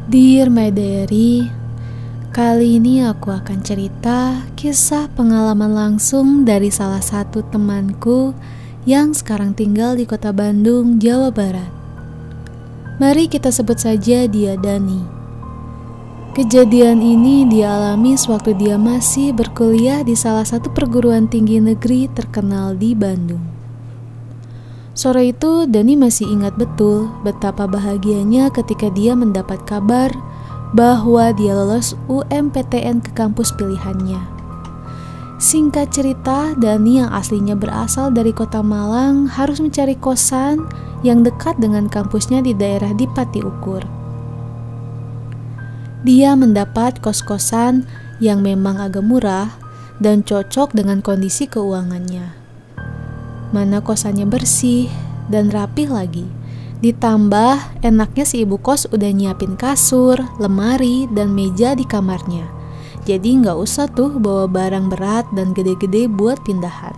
Dear My Diary, kali ini aku akan cerita kisah pengalaman langsung dari salah satu temanku yang sekarang tinggal di kota Bandung, Jawa Barat. Mari kita sebut saja dia Dani. Kejadian ini dia alami sewaktu dia masih berkuliah di salah satu perguruan tinggi negeri terkenal di Bandung. Sore itu Dani masih ingat betul betapa bahagianya ketika dia mendapat kabar bahwa dia lolos UMPTN ke kampus pilihannya. Singkat cerita, Dani yang aslinya berasal dari kota Malang harus mencari kosan yang dekat dengan kampusnya di daerah di Pati Ukur. Dia mendapat kos-kosan yang memang agak murah dan cocok dengan kondisi keuangannya. Mana kosannya bersih dan rapih lagi. Ditambah enaknya si ibu kos udah nyiapin kasur, lemari, dan meja di kamarnya. Jadi nggak usah tuh bawa barang berat dan gede-gede buat pindahan.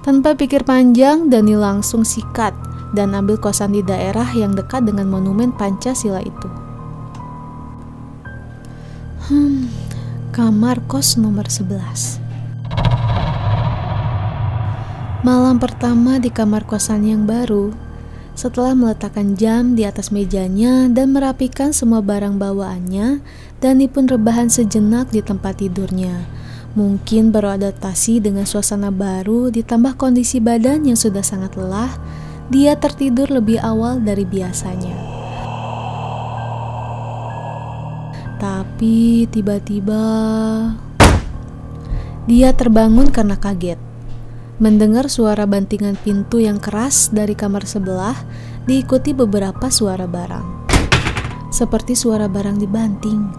Tanpa pikir panjang, Dani langsung sikat dan ambil kosan di daerah yang dekat dengan monumen Pancasila itu. Kamar kos nomor 11. Malam pertama di kamar kosan yang baru, setelah meletakkan jam di atas mejanya dan merapikan semua barang bawaannya, Dani pun rebahan sejenak di tempat tidurnya. Mungkin baru adaptasi dengan suasana baru ditambah kondisi badan yang sudah sangat lelah, dia tertidur lebih awal dari biasanya. Tapi tiba-tiba dia terbangun karena kaget. Mendengar suara bantingan pintu yang keras dari kamar sebelah, diikuti beberapa suara barang. Seperti suara barang dibanting.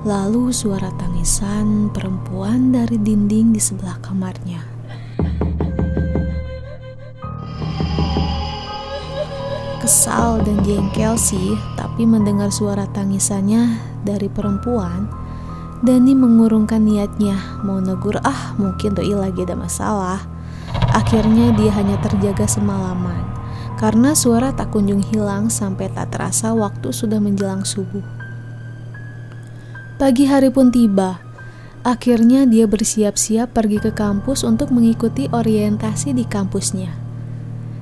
Lalu suara tangisan perempuan dari dinding di sebelah kamarnya. Kesal dan jengkel sih, tapi mendengar suara tangisannya dari perempuan, Dani mengurungkan niatnya. Mau negur, mungkin doi lagi ada masalah. Akhirnya dia hanya terjaga semalaman, karena suara tak kunjung hilang sampai tak terasa waktu sudah menjelang subuh. Pagi hari pun tiba. Akhirnya dia bersiap-siap pergi ke kampus untuk mengikuti orientasi di kampusnya.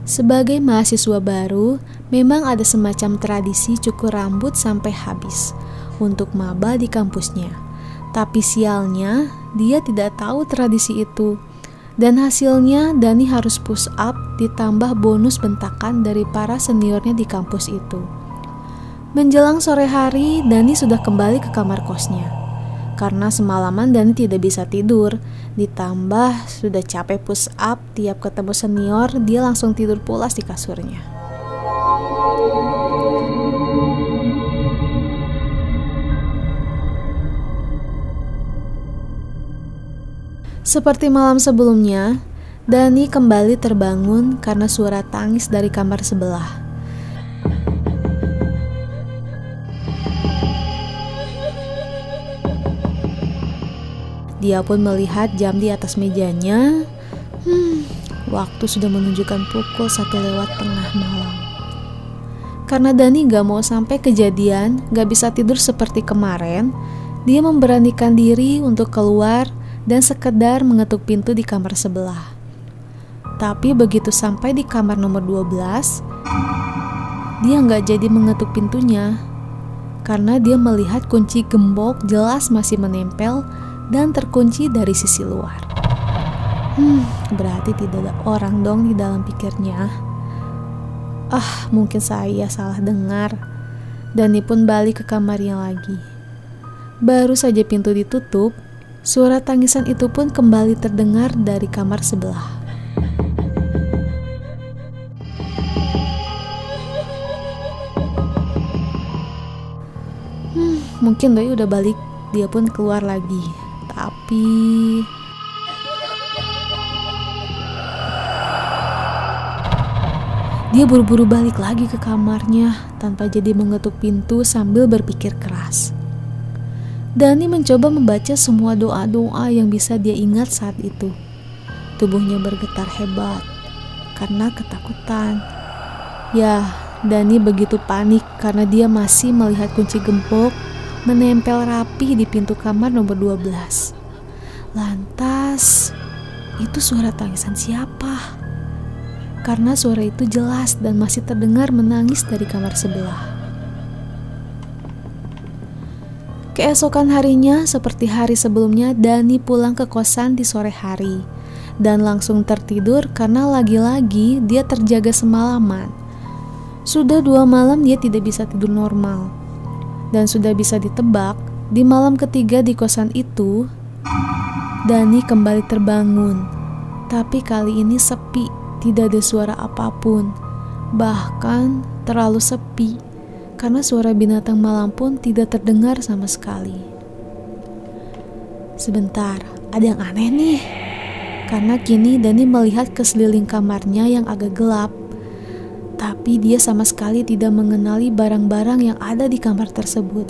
Sebagai mahasiswa baru, memang ada semacam tradisi cukur rambut sampai habis untuk maba di kampusnya. Tapi sialnya, dia tidak tahu tradisi itu. Dan hasilnya Dani harus push up ditambah bonus bentakan dari para seniornya di kampus itu. Menjelang sore hari, Dani sudah kembali ke kamar kosnya. Karena semalaman Dani tidak bisa tidur, ditambah sudah capek push up tiap ketemu senior, dia langsung tidur pulas di kasurnya. Seperti malam sebelumnya, Dani kembali terbangun karena suara tangis dari kamar sebelah. Dia pun melihat jam di atas mejanya. Waktu sudah menunjukkan pukul 1:03 malam. Karena Dani gak mau sampai kejadian gak bisa tidur seperti kemarin, dia memberanikan diri untuk keluar dan sekedar mengetuk pintu di kamar sebelah. Tapi begitu sampai di kamar nomor 12, dia nggak jadi mengetuk pintunya karena dia melihat kunci gembok jelas masih menempel dan terkunci dari sisi luar. Berarti tidak ada orang dong di dalam pikirnya. Mungkin saya salah dengar. Dani pun balik ke kamarnya lagi. Baru saja pintu ditutup, suara tangisan itu pun kembali terdengar dari kamar sebelah. Mungkin doi udah balik, dia pun keluar lagi. Tapi dia buru-buru balik lagi ke kamarnya tanpa jadi mengetuk pintu sambil berpikir keras. Dani mencoba membaca semua doa-doa yang bisa dia ingat saat itu. Tubuhnya bergetar hebat karena ketakutan. Ya, Dani begitu panik karena dia masih melihat kunci gembok menempel rapi di pintu kamar nomor 12. Lantas, itu suara tangisan siapa? Karena suara itu jelas dan masih terdengar menangis dari kamar sebelah. Keesokan harinya, seperti hari sebelumnya, Dani pulang ke kosan di sore hari dan langsung tertidur karena lagi-lagi dia terjaga semalaman. Sudah 2 malam dia tidak bisa tidur normal. Dan sudah bisa ditebak, di malam ketiga di kosan itu, Dani kembali terbangun. Tapi kali ini sepi, tidak ada suara apapun. Bahkan terlalu sepi, karena suara binatang malam pun tidak terdengar sama sekali. Sebentar, ada yang aneh nih. Karena kini Dani melihat ke sekeliling kamarnya yang agak gelap. Tapi dia sama sekali tidak mengenali barang-barang yang ada di kamar tersebut.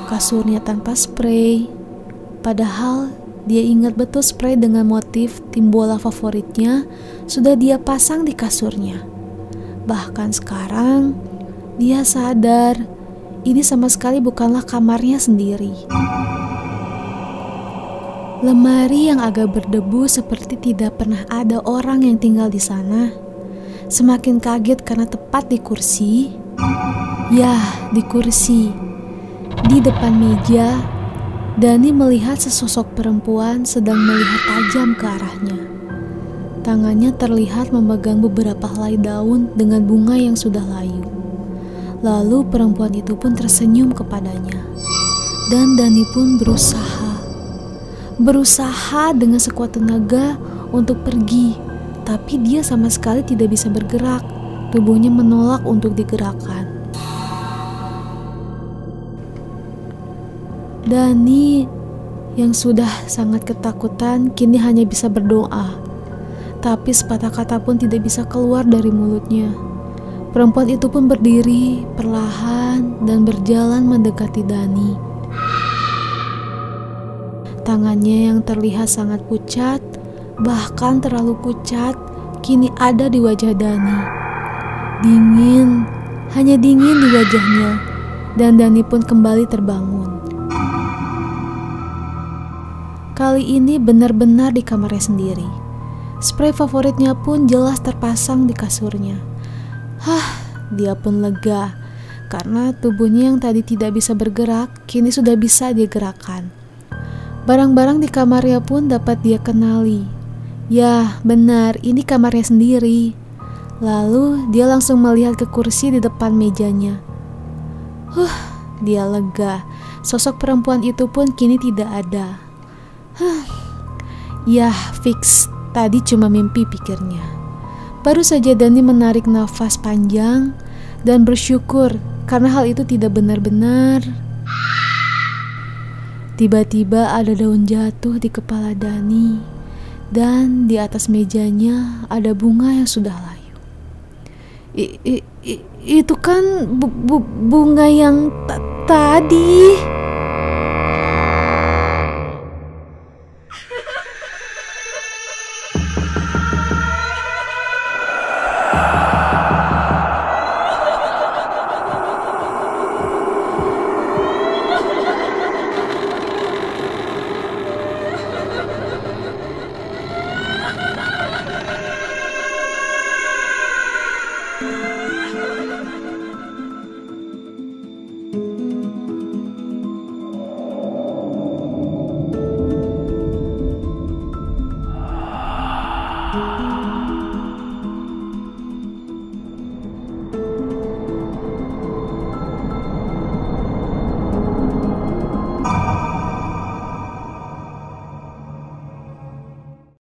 Kasurnya tanpa spray. Padahal dia ingat betul spray dengan motif tim bola favoritnya sudah dia pasang di kasurnya. Bahkan sekarang dia sadar ini sama sekali bukanlah kamarnya sendiri. Lemari yang agak berdebu seperti tidak pernah ada orang yang tinggal di sana. Semakin kaget karena tepat di kursi. Ya, di kursi. Di depan meja, Dani melihat sesosok perempuan sedang melihat tajam ke arahnya. Tangannya terlihat memegang beberapa helai daun dengan bunga yang sudah layu. Lalu perempuan itu pun tersenyum kepadanya. Dan Dani pun berusaha dengan sekuat tenaga untuk pergi. Tapi dia sama sekali tidak bisa bergerak. Tubuhnya menolak untuk digerakkan. Dani yang sudah sangat ketakutan kini hanya bisa berdoa. Tapi sepatah kata pun tidak bisa keluar dari mulutnya. Perempuan itu pun berdiri perlahan dan berjalan mendekati Dani. Tangannya yang terlihat sangat pucat, bahkan terlalu pucat, kini ada di wajah Dani. Dingin, hanya dingin di wajahnya, dan Dani pun kembali terbangun. Kali ini benar-benar di kamarnya sendiri. Spray favoritnya pun jelas terpasang di kasurnya. Dia pun lega, karena tubuhnya yang tadi tidak bisa bergerak, kini sudah bisa digerakkan. Barang-barang di kamarnya pun dapat dia kenali. Ya, benar, ini kamarnya sendiri. Lalu dia langsung melihat ke kursi di depan mejanya. Dia lega. Sosok perempuan itu pun kini tidak ada. Ya, fix. Tadi cuma mimpi, pikirnya. Baru saja Dani menarik nafas panjang dan bersyukur karena hal itu tidak benar-benar. Tiba-tiba ada daun jatuh di kepala Dani. Dan di atas mejanya ada bunga yang sudah layu. Itu kan bunga yang tadi.